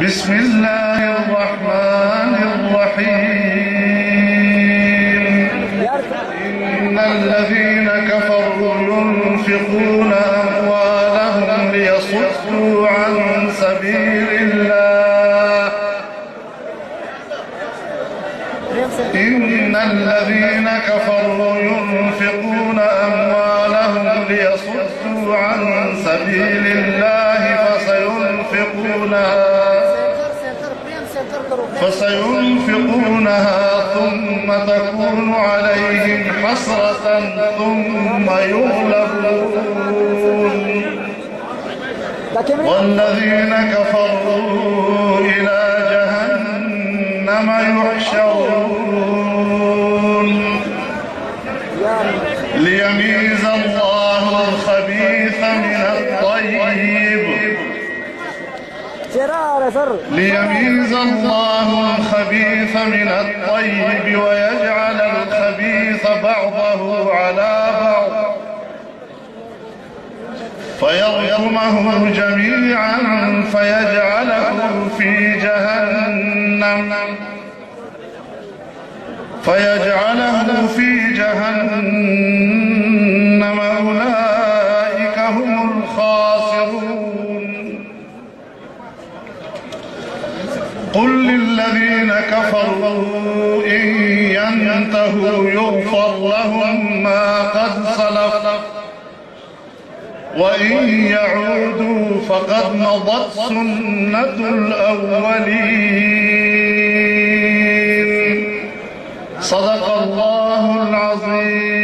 بسم الله الرحمن الرحيم. إن الذين كفروا ينفقون أموالهم ليصدوا عن سبيل الله إن الذين كفروا ينفقون أموالهم ليصدوا عن سبيل الله فسينفقونها ثم تكون عليهم حسرة ثم يغلبون والذين كفروا إلى جهنم يحشرون ليميز الله الخبيث من الطيب ويجعل الخبيث بعضه على بعض فيركمه جميعا فيجعله في جهنم أولئك هم الخاسرون. قل للذين كفروا إن ينتهوا يغفر لهم ما قد سلف وإن يعودوا فقد مضت سنة الأولين. صدق الله العظيم.